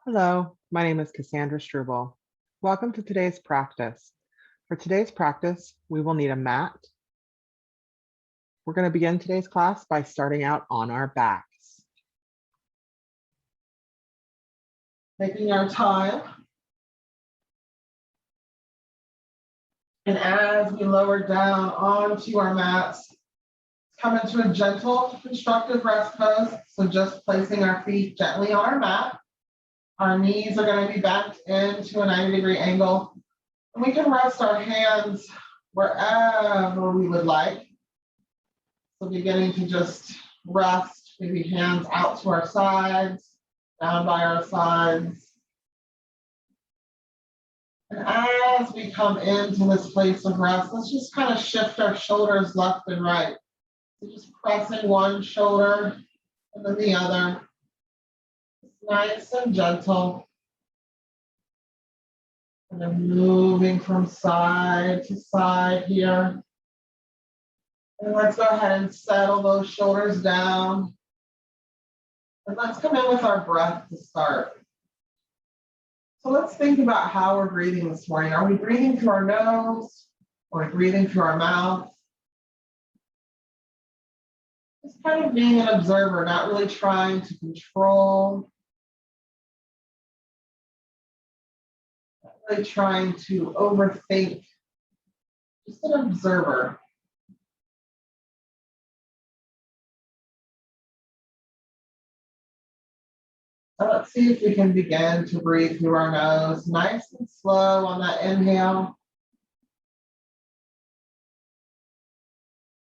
Hello, my name is Cassandra Struble. Welcome to today's practice. For today's practice, we will need a mat. We're going to begin today's class by starting out on our backs. Taking our time. And as we lower down onto our mats, come into a gentle, constructive rest pose. So just placing our feet gently on our mat. Our knees are going to be bent into a 90-degree angle. And we can rest our hands wherever we would like. So beginning to just rest, maybe hands out to our sides, down by our sides. And as we come into this place of rest, let's just kind of shift our shoulders left and right. So just pressing one shoulder and then the other. Nice and gentle. And then moving from side to side here. And let's go ahead and settle those shoulders down. And let's come in with our breath to start. So let's think about how we're breathing this morning. Are we breathing through our nose? Or are we breathing through our mouth? Just kind of being an observer, not really trying to control. Not really trying to overthink. Just an observer. So let's see if we can begin to breathe through our nose, nice and slow on that inhale.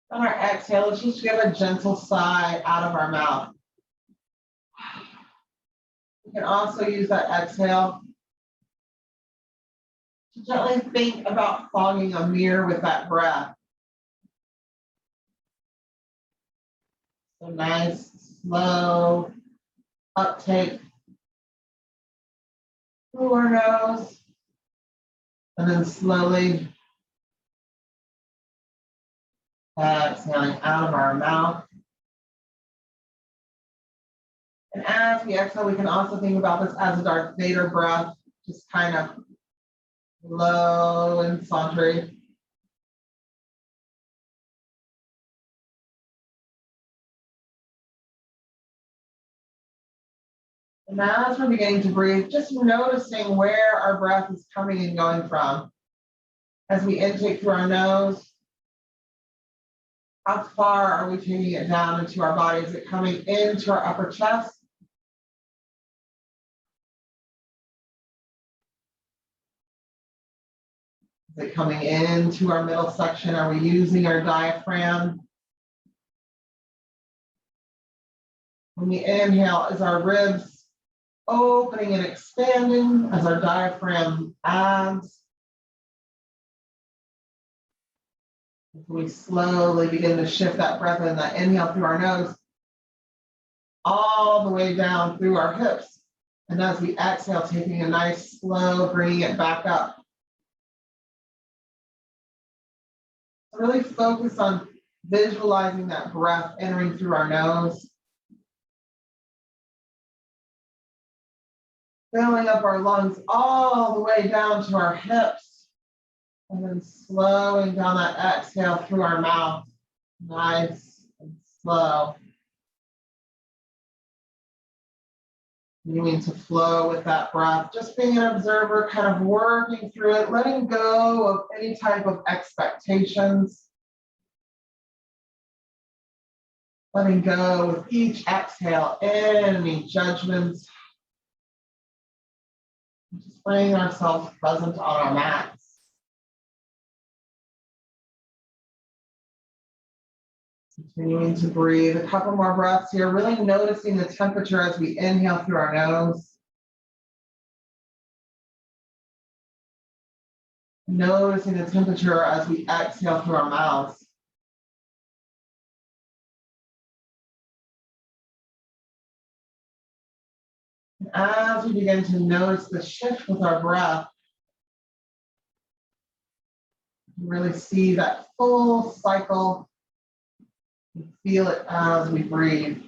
On our exhale, let's just give a gentle sigh out of our mouth. You can also use that exhale to gently think about fogging a mirror with that breath. So nice, slow uptake through our nose, and then slowly exhaling out of our mouth. And as we exhale, we can also think about this as a Darth Vader breath, just kind of low and sauntering. And as we're beginning to breathe, just noticing where our breath is coming and going from. As we intake through our nose, how far are we taking it down into our body? Is it coming into our upper chest? Is it coming into our middle section? Are we using our diaphragm? When we inhale, is our ribs opening and expanding as our diaphragm adds? We slowly begin to shift that breath in, that inhale through our nose, all the way down through our hips. And as we exhale, taking a nice slow, bringing it back up. Really focus on visualizing that breath entering through our nose. Filling up our lungs all the way down to our hips. And then slowing down that exhale through our mouth. Nice and slow. Continuing to flow with that breath. Just being an observer, kind of working through it, letting go of any type of expectations. Letting go with each exhale, any judgments. Just bringing ourselves present on our mats. Continuing to breathe, a couple more breaths here, really noticing the temperature as we inhale through our nose. Noticing the temperature as we exhale through our mouths. And as we begin to notice the shift with our breath, you really see that full cycle. Feel it as we breathe.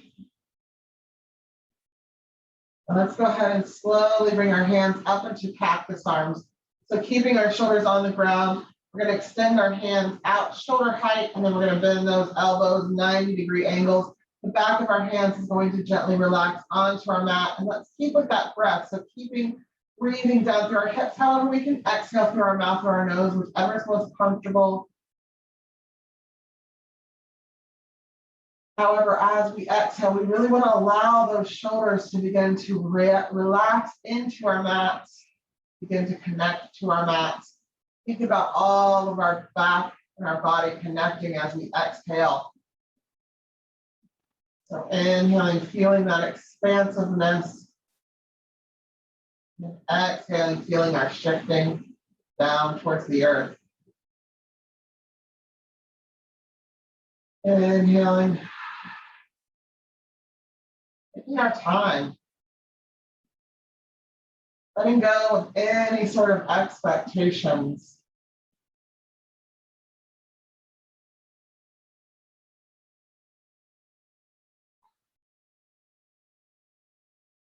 And let's go ahead and slowly bring our hands up into cactus arms. So keeping our shoulders on the ground, we're going to extend our hands out shoulder height, and then we're going to bend those elbows 90-degree angles. The back of our hands is going to gently relax onto our mat, and let's keep with that breath. So breathing down through our hips. However, we can exhale through our mouth or our nose, whichever is most comfortable. However, as we exhale, we really want to allow those shoulders to begin to relax into our mats, begin to connect to our mats. Think about all of our back and our body connecting as we exhale. So inhaling, feeling that expansiveness. And exhaling, feeling our shifting down towards the earth. Inhaling. Taking our time. Letting go of any sort of expectations.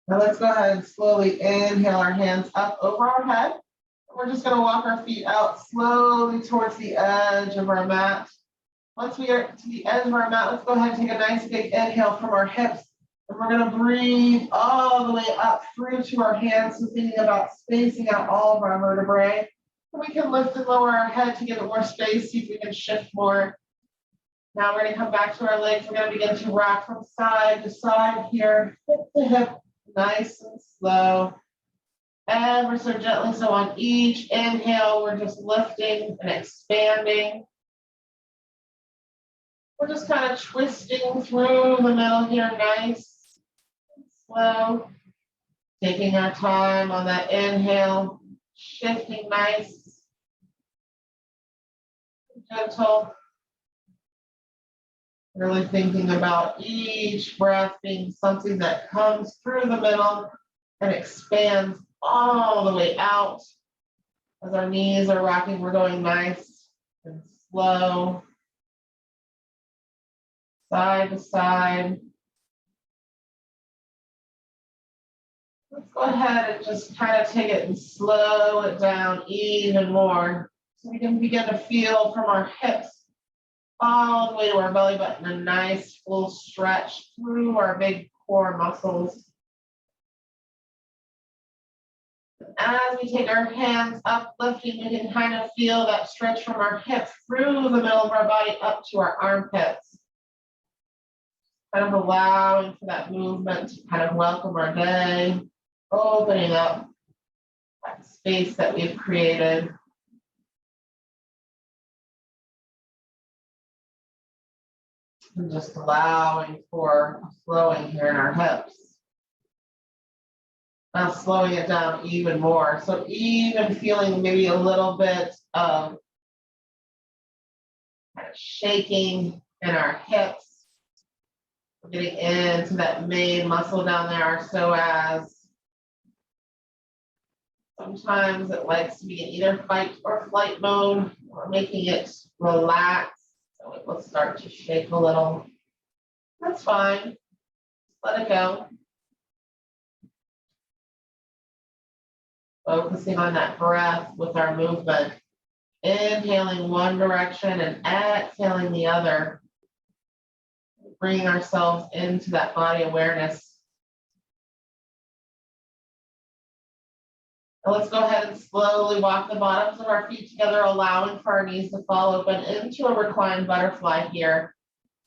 Now let's go ahead and slowly inhale our hands up over our head. We're just going to walk our feet out slowly towards the edge of our mat. Once we are to the edge of our mat, let's go ahead and take a nice big inhale from our hips. And we're going to breathe all the way up through to our hands, so thinking about spacing out all of our vertebrae. And we can lift and lower our head to give it more space, see if we can shift more. Now we're going to come back to our legs. We're going to begin to rock from side to side here, hip to hip, nice and slow. Ever so gently. So on each inhale, we're just lifting and expanding. We're just kind of twisting through the middle here, nice and slow. Taking our time on that inhale, shifting nice, gentle. Really thinking about each breath being something that comes through the middle and expands all the way out. As our knees are rocking, we're going nice and slow. Side to side. Let's go ahead and just kind of take it and slow it down even more. So we can begin to feel from our hips all the way to our belly button, a nice full stretch through our big core muscles. As we take our hands up, lifting, we can kind of feel that stretch from our hips through the middle of our body up to our armpits. Kind of allowing for that movement to kind of welcome our day, opening up that space that we've created. And just allowing for slowing here in our hips. Now slowing it down even more. So even feeling maybe a little bit of kind of shaking in our hips. We're getting into that main muscle down there, our psoas. Sometimes it likes to be in either fight or flight mode. We're making it relax. So it will start to shake a little. That's fine. Let it go. Focusing on that breath with our movement. Inhaling one direction and exhaling the other. Bringing ourselves into that body awareness. And let's go ahead and slowly walk the bottoms of our feet together, allowing for our knees to fall open into a reclined butterfly here.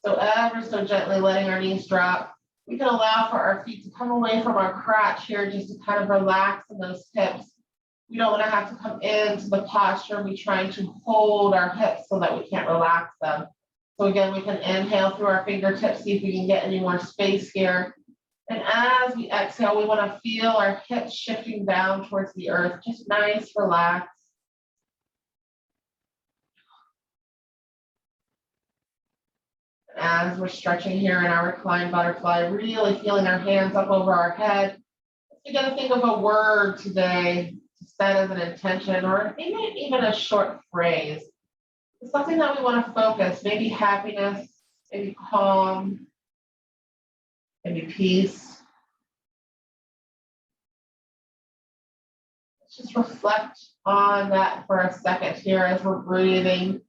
So ever so gently letting our knees drop. We can allow for our feet to come away from our crotch here, just to kind of relax in those hips. We don't want to have to come into the posture. We're trying to hold our hips so that we can't relax them. So again, we can inhale through our fingertips, see if we can get any more space here. And as we exhale, we want to feel our hips shifting down towards the earth. Just nice, relax. As we're stretching here in our reclined butterfly, really feeling our hands up over our head. We're going to think of a word today to set as an intention, or maybe even a short phrase. It's something that we want to focus, maybe happiness, maybe calm, maybe peace. Just reflect on that for a second here as we're breathing.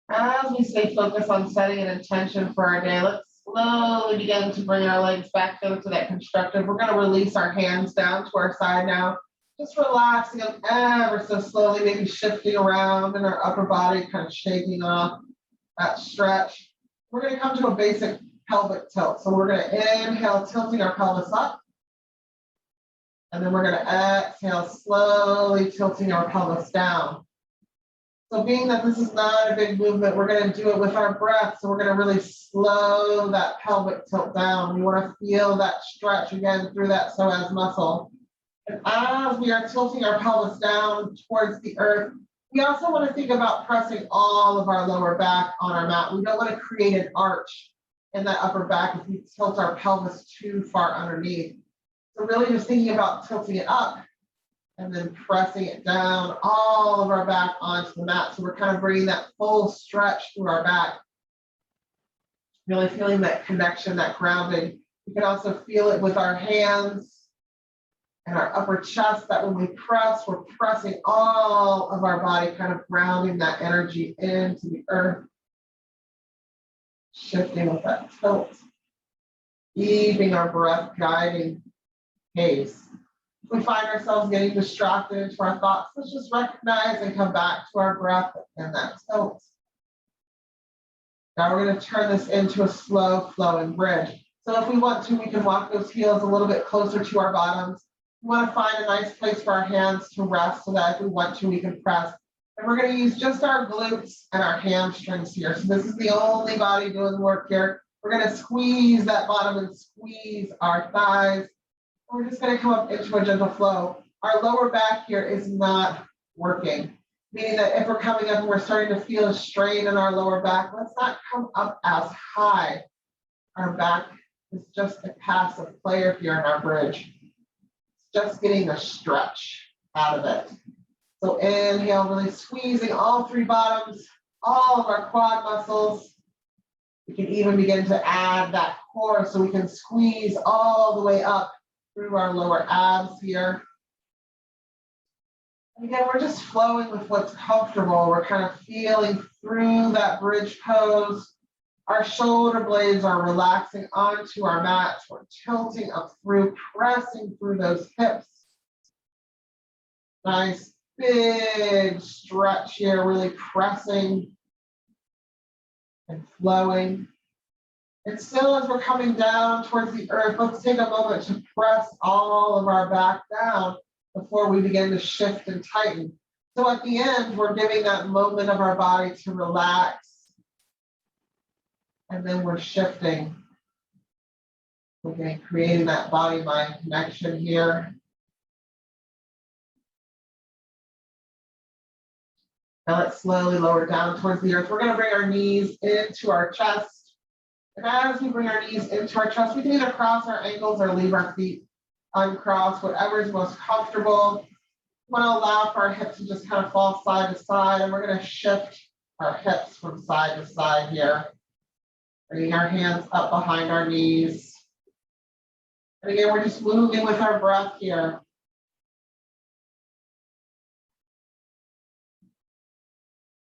As we stay focused on setting an intention for our day, let's slowly begin to bring our legs back into that constructive. We're going to release our hands down to our side now. Just relaxing them ever so slowly, maybe shifting around in our upper body, kind of shaking off that stretch. We're going to come to a basic pelvic tilt. So we're going to inhale, tilting our pelvis up. And then we're going to exhale, slowly tilting our pelvis down. So being that this is not a big movement, we're going to do it with our breath. So we're going to really slow that pelvic tilt down. We want to feel that stretch again through that psoas muscle. And as we are tilting our pelvis down towards the earth, we also want to think about pressing all of our lower back on our mat. We don't want to create an arch in that upper back if we tilt our pelvis too far underneath. So really just thinking about tilting it up and then pressing it down, all of our back onto the mat. So we're kind of bringing that full stretch through our back. Really feeling that connection, that grounding. You can also feel it with our hands and our upper chest, that when we press, we're pressing all of our body, kind of grounding that energy into the earth. Shifting with that tilt. Keeping our breath guiding pace. If we find ourselves getting distracted into our thoughts, let's just recognize and come back to our breath and that tilt. Now we're going to turn this into a slow flowing bridge. So if we want to, we can walk those heels a little bit closer to our bottoms. We want to find a nice place for our hands to rest so that if we want to, we can press. And we're going to use just our glutes and our hamstrings here. So this is the only body doing the work here. We're going to squeeze that bottom and squeeze our thighs. We're just going to come up into a gentle flow. Our lower back here is not working, meaning that if we're coming up and we're starting to feel a strain in our lower back, let's not come up as high. Our back is just a passive player here in our bridge. It's just getting a stretch out of it. So inhale, really squeezing all three bottoms, all of our quad muscles. We can even begin to add that core so we can squeeze all the way up through our lower abs here. And again, we're just flowing with what's comfortable. We're kind of feeling through that bridge pose. Our shoulder blades are relaxing onto our mats. We're tilting up through, pressing through those hips. Nice big stretch here, really pressing and flowing. And still as we're coming down towards the earth, let's take a moment to press all of our back down before we begin to shift and tighten. So at the end, we're giving that moment of our body to relax. And then we're shifting. We're creating that body-mind connection here. Now let's slowly lower down towards the earth. We're going to bring our knees into our chest. And as we bring our knees into our chest, we can either cross our ankles or leave our feet uncrossed, whatever is most comfortable. We want to allow for our hips to just kind of fall side to side, and we're going to shift our hips from side to side here. Bringing our hands up behind our knees. And again, we're just moving with our breath here.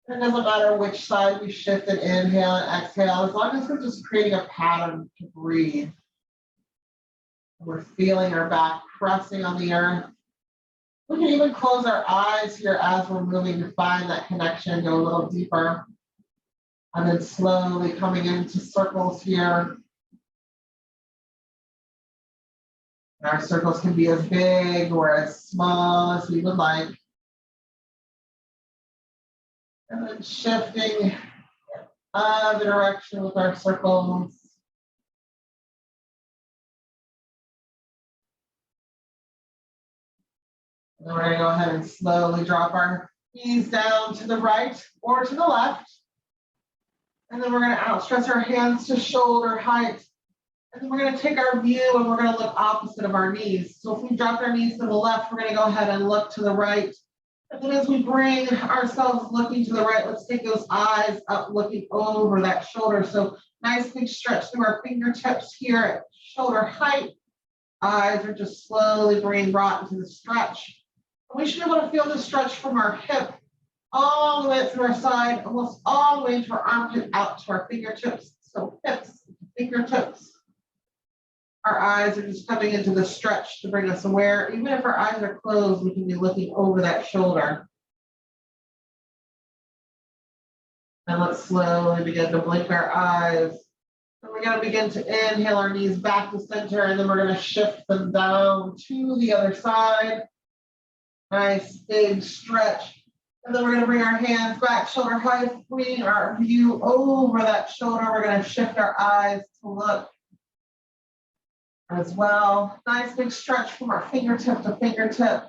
It doesn't matter which side we shift and inhale and exhale, as long as we're just creating a pattern to breathe. We're feeling our back pressing on the earth. We can even close our eyes here as we're moving to find that connection, go a little deeper. And then slowly coming into circles here. And our circles can be as big or as small as we would like. And then shifting the direction with our circles. And then we're going to go ahead and slowly drop our knees down to the right or to the left. And then we're going to outstretch our hands to shoulder height. And then we're going to take our view and we're going to look opposite of our knees. So if we drop our knees to the left, we're going to go ahead and look to the right. And then as we bring ourselves looking to the right, let's take those eyes up, looking over that shoulder. So nice big stretch through our fingertips here at shoulder height. Eyes are just slowly being brought into the stretch. We should be able to feel the stretch from our hip all the way to our side, almost all the way to our armpit, out to our fingertips. So hips, fingertips. Our eyes are just coming into the stretch to bring us aware. Even if our eyes are closed, we can be looking over that shoulder. And let's slowly begin to blink our eyes. And we're going to begin to inhale our knees back to center, and then we're going to shift them down to the other side. Nice big stretch. And then we're going to bring our hands back, shoulder height, bring our view over that shoulder. We're going to shift our eyes to look as well. Nice big stretch from our fingertip to fingertip.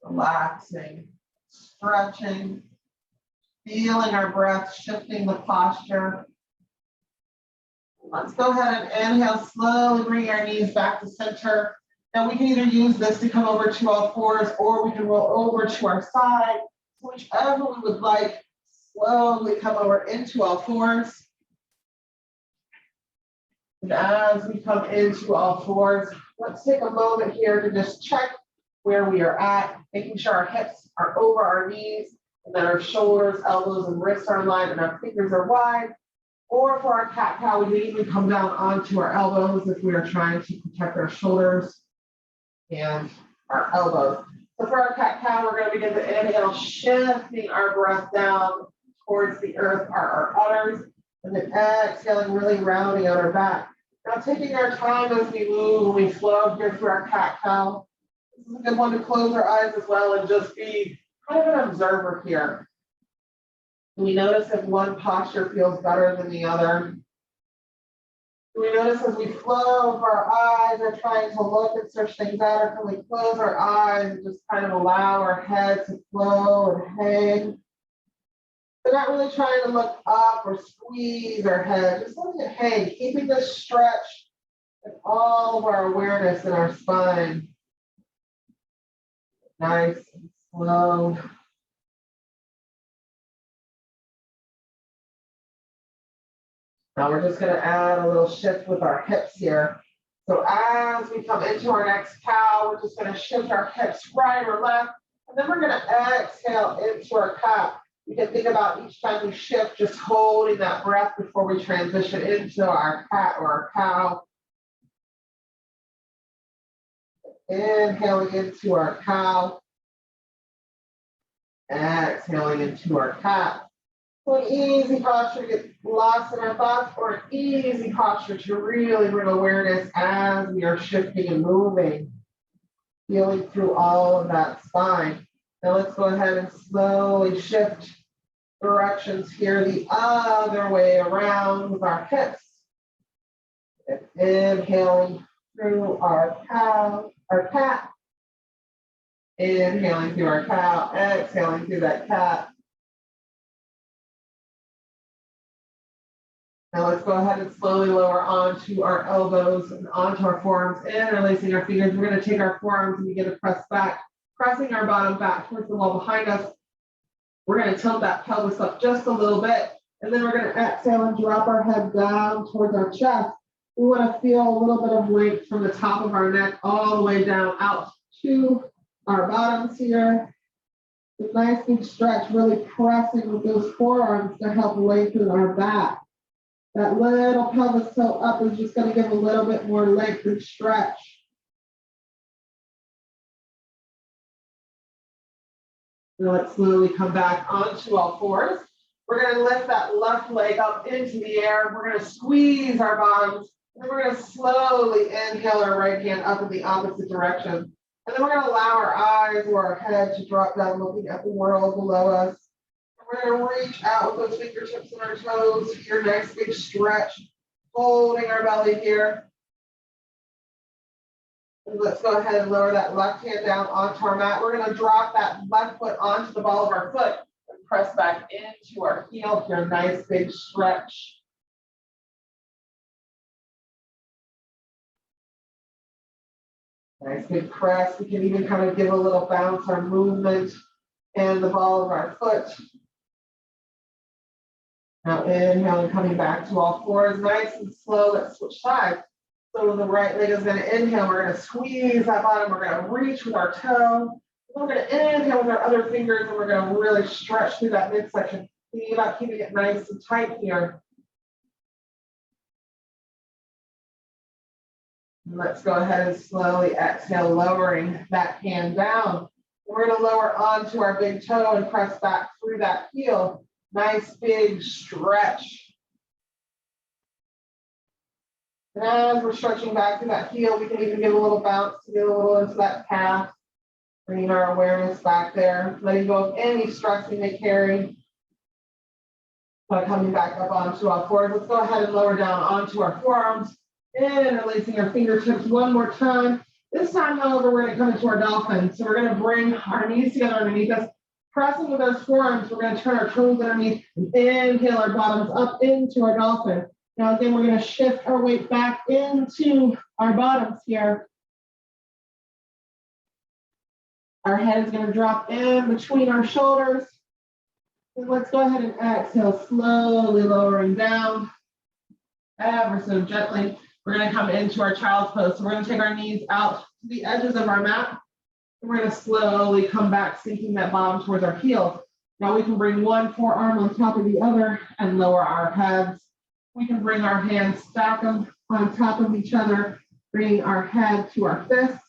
Relaxing, stretching, feeling our breath, shifting the posture. Let's go ahead and inhale, slowly bring our knees back to center. Now we can either use this to come over to all fours, or we can roll over to our side. So whichever we would like, slowly come over into all fours. And as we come into all fours, let's take a moment here to just check where we are at, making sure our hips are over our knees, and that our shoulders, elbows, and wrists are aligned, and our fingers are wide. Or for our cat-cow, we can even come down onto our elbows if we are trying to protect our shoulders and our elbows. So for our cat-cow, we're going to begin to inhale, shifting our breath down towards the earth, our udders, and then exhaling, really rounding out our back. Now taking our time as we move and we flow here through our cat-cow. This is a good one to close our eyes as well and just be kind of an observer here. We notice if one posture feels better than the other. We notice as we flow, if our eyes are trying to look and search things out, or can we close our eyes and just kind of allow our head to flow and hang. We're not really trying to look up or squeeze our head, just letting it hang, keeping this stretch and all of our awareness in our spine. Nice and slow. Now we're just going to add a little shift with our hips here. So as we come into our next cow, we're just going to shift our hips right or left, and then we're going to exhale into our cat. You can think about each time we shift, just holding that breath before we transition into our cat or our cow. Inhaling into our cow. Exhaling into our cat. So an easy posture to get lost in our thoughts, or an easy posture to really bring awareness as we are shifting and moving, feeling through all of that spine. Now let's go ahead and slowly shift directions here the other way around with our hips. Inhaling through our cow, our cat. Inhaling through our cow, exhaling through that cat. Now let's go ahead and slowly lower onto our elbows and onto our forearms, interlacing our fingers. We're going to take our forearms and begin to press back, pressing our bottom back towards the wall behind us. We're going to tilt that pelvis up just a little bit, and then we're going to exhale and drop our head down towards our chest. We want to feel a little bit of length from the top of our neck all the way down out to our bottoms here. A nice big stretch, really pressing with those forearms to help lengthen our back. That little pelvis tilt up is just going to give a little bit more length and stretch. Now let's slowly come back onto all fours. We're going to lift that left leg up into the air. We're going to squeeze our bottoms, and we're going to slowly inhale our right hand up in the opposite direction. And then we're going to allow our eyes or our head to drop down, looking at the world below us. We're going to reach out with those fingertips and our toes here. Nice big stretch, holding our belly here. And let's go ahead and lower that left hand down onto our mat. We're going to drop that left foot onto the ball of our foot and press back into our heel here. Nice big stretch. Nice big press. We can even kind of give a little bounce or movement and the ball of our foot. Now inhaling, coming back to all fours, nice and slow. Let's switch sides. So the right leg is going to inhale. We're going to squeeze that bottom. We're going to reach with our toe. We're going to inhale with our other fingers, and we're going to really stretch through that midsection. Think about keeping it nice and tight here. Let's go ahead and slowly exhale, lowering that hand down. We're going to lower onto our big toe and press back through that heel. Nice big stretch. And as we're stretching back through that heel, we can even give a little bounce to get a little into that calf. Bringing our awareness back there, letting go of any stress we may carry. Coming back up onto our fours. Let's go ahead and lower down onto our forearms. And releasing our fingertips one more time. This time, however, we're going to come into our dolphin. So we're going to bring our knees together underneath us, pressing with those forearms. We're going to turn our toes underneath and inhale our bottoms up into our dolphin. Now, again, we're going to shift our weight back into our bottoms here. Our head is going to drop in between our shoulders. And let's go ahead and exhale, slowly lowering down, ever so gently. We're going to come into our child's pose. So we're going to take our knees out to the edges of our mat. And we're going to slowly come back, sinking that bottom towards our heels. Now we can bring one forearm on top of the other and lower our heads. We can bring our hands, stack them on top of each other, bringing our head to our fists.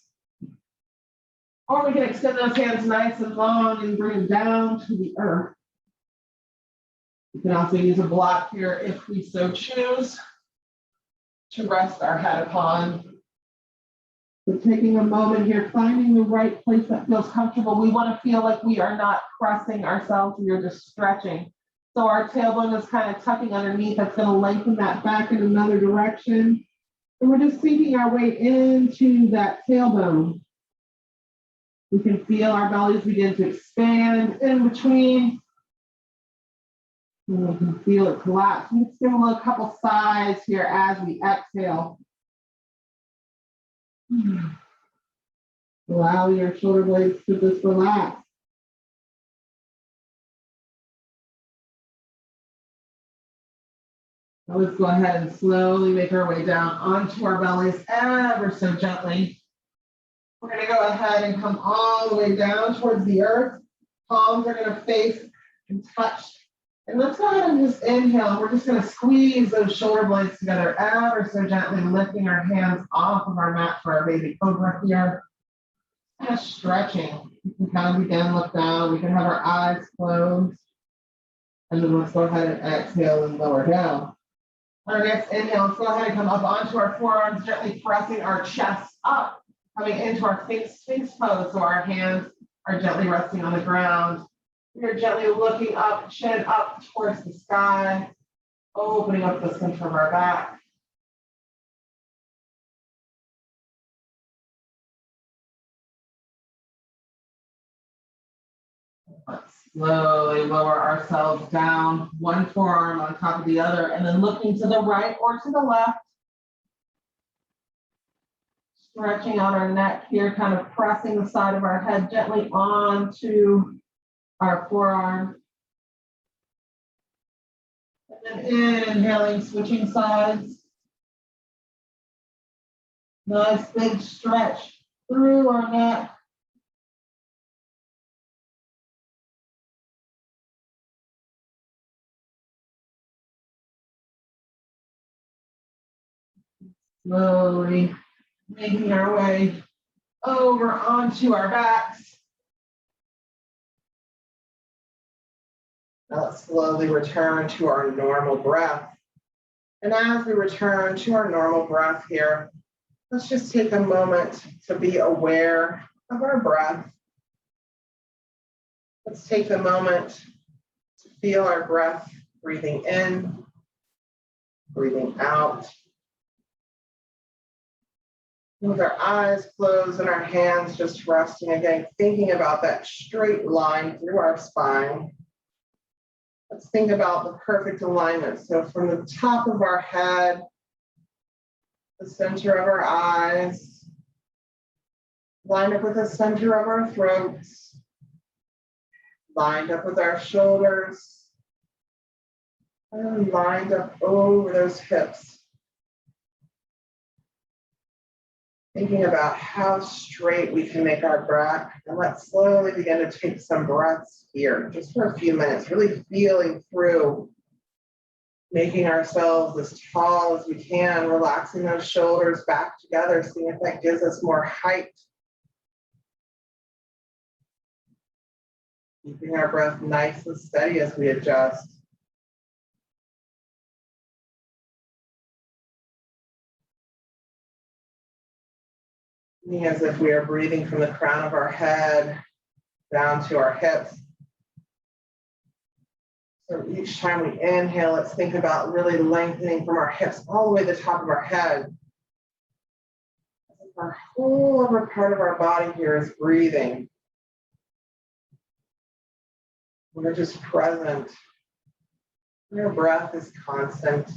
Or we can extend those hands nice and long and bring them down to the earth. You can also use a block here if we so choose to rest our head upon. So taking a moment here, finding the right place that feels comfortable. We want to feel like we are not pressing ourselves, we are just stretching. So our tailbone is kind of tucking underneath. That's going to lengthen that back in another direction. And we're just sinking our weight into that tailbone. We can feel our bellies begin to expand in between. And we can feel it collapse. Let's give a couple sighs here as we exhale. Allow your shoulder blades to just relax. Now let's go ahead and slowly make our way down onto our bellies ever so gently. We're going to go ahead and come all the way down towards the earth. Palms are going to face and touch. And let's go ahead and just inhale. We're just going to squeeze those shoulder blades together ever so gently, lifting our hands off of our mat for our baby cobra here. Kind of stretching. We can kind of begin to look down. We can have our eyes closed. And then let's go ahead and exhale and lower down. Our next inhale, let's go ahead and come up onto our forearms, gently pressing our chest up, coming into our Sphinx pose. So our hands are gently resting on the ground. We're gently looking up, chin up towards the sky, opening up the center of our back. Let's slowly lower ourselves down, one forearm on top of the other, and then looking to the right or to the left. Stretching out our neck here, kind of pressing the side of our head gently onto our forearm. And then inhaling, switching sides. Nice big stretch through our neck. Slowly making our way over onto our backs. Now let's slowly return to our normal breath. And as we return to our normal breath here, let's just take a moment to be aware of our breath. Let's take a moment to feel our breath breathing in, breathing out. With our eyes closed and our hands just resting, again, thinking about that straight line through our spine. Let's think about the perfect alignment. So from the top of our head, the center of our eyes, Lined up with the center of our throats. Lined up with our shoulders. And lined up over those hips. Thinking about how straight we can make our breath. And let's slowly begin to take some breaths here, just for a few minutes, really feeling through, making ourselves as tall as we can, relaxing those shoulders back together, seeing if that gives us more height. Keeping our breath nice and steady as we adjust. As if we are breathing from the crown of our head down to our hips. So each time we inhale, let's think about really lengthening from our hips all the way to the top of our head. Our whole upper part of our body here is breathing. We're just present. Your breath is constant,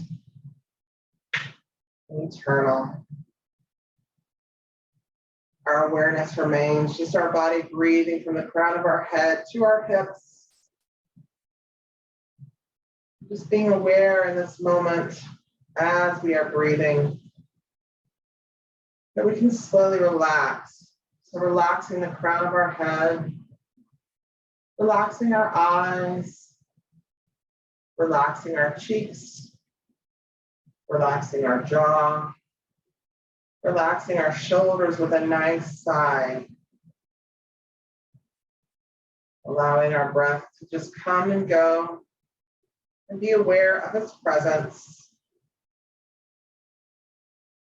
eternal. Our awareness remains just our body breathing from the crown of our head to our hips. Just being aware in this moment as we are breathing that we can slowly relax. So relaxing the crown of our head, relaxing our eyes, relaxing our cheeks, relaxing our jaw, relaxing our shoulders with a nice sigh. Allowing our breath to just come and go and be aware of its presence.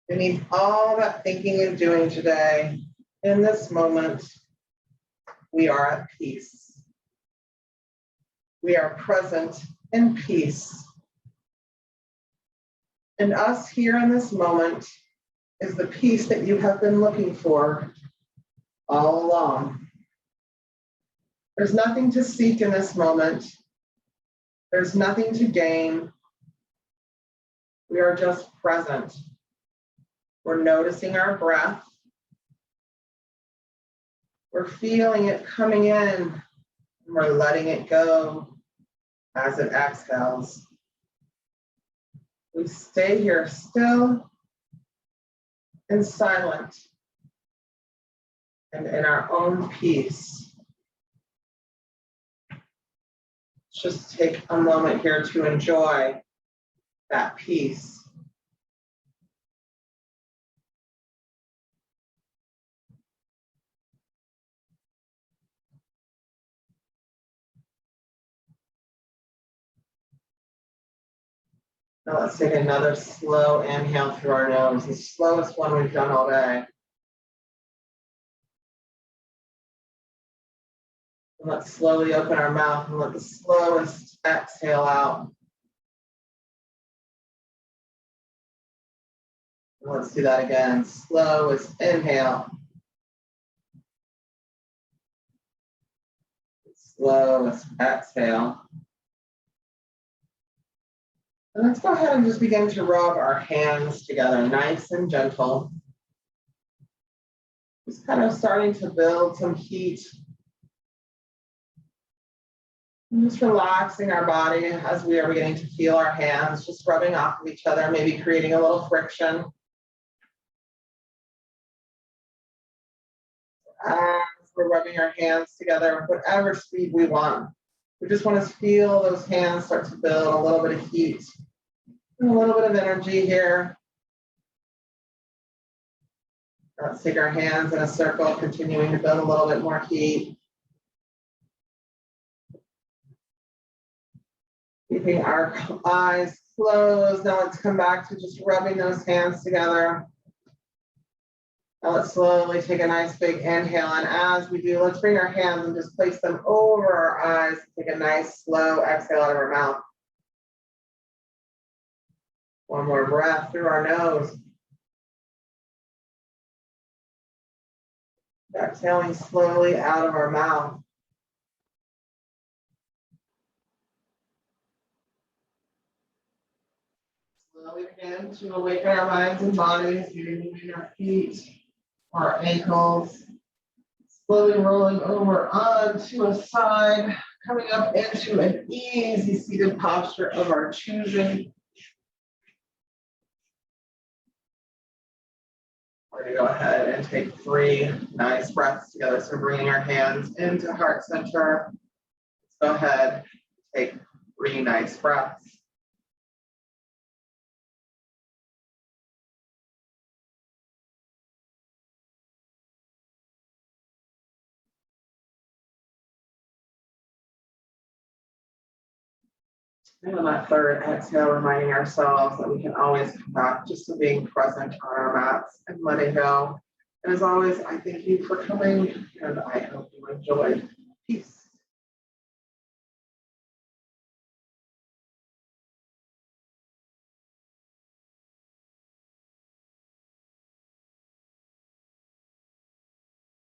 Beneath all that thinking and doing today, in this moment, we are at peace. We are present in peace. And us here in this moment is the peace that you have been looking for all along. There's nothing to seek in this moment. There's nothing to gain. We are just present. We're noticing our breath. We're feeling it coming in, and we're letting it go as it exhales. We stay here still and silent and in our own peace. Just take a moment here to enjoy that peace. Now let's take another slow inhale through our nose, the slowest one we've done all day. And let's slowly open our mouth and let the slowest exhale out. And let's do that again. Slowest inhale. Slowest exhale. And let's go ahead and just begin to rub our hands together, nice and gentle. Just kind of starting to build some heat. And just relaxing our body as we are beginning to feel our hands just rubbing off of each other, maybe creating a little friction. As we're rubbing our hands together with whatever speed we want. We just want to feel those hands start to build a little bit of heat. And a little bit of energy here. Let's take our hands in a circle, continuing to build a little bit more heat. Keeping our eyes closed. Now let's come back to just rubbing those hands together. Now let's slowly take a nice big inhale. And as we do, let's bring our hands and just place them over our eyes. Take a nice slow exhale out of our mouth. One more breath through our nose. Exhaling slowly out of our mouth. Slowly begin to awaken our minds and bodies, moving our feet, our ankles, Slowly rolling over onto a side, coming up into an easy seated posture of our choosing. We're going to go ahead and take 3 nice breaths together. So bringing our hands into heart center. Let's go ahead, take 3 nice breaths. And on that third exhale, reminding ourselves that we can always come back just to being present on our mats and letting go. And as always, I thank you for coming, and I hope you enjoyed.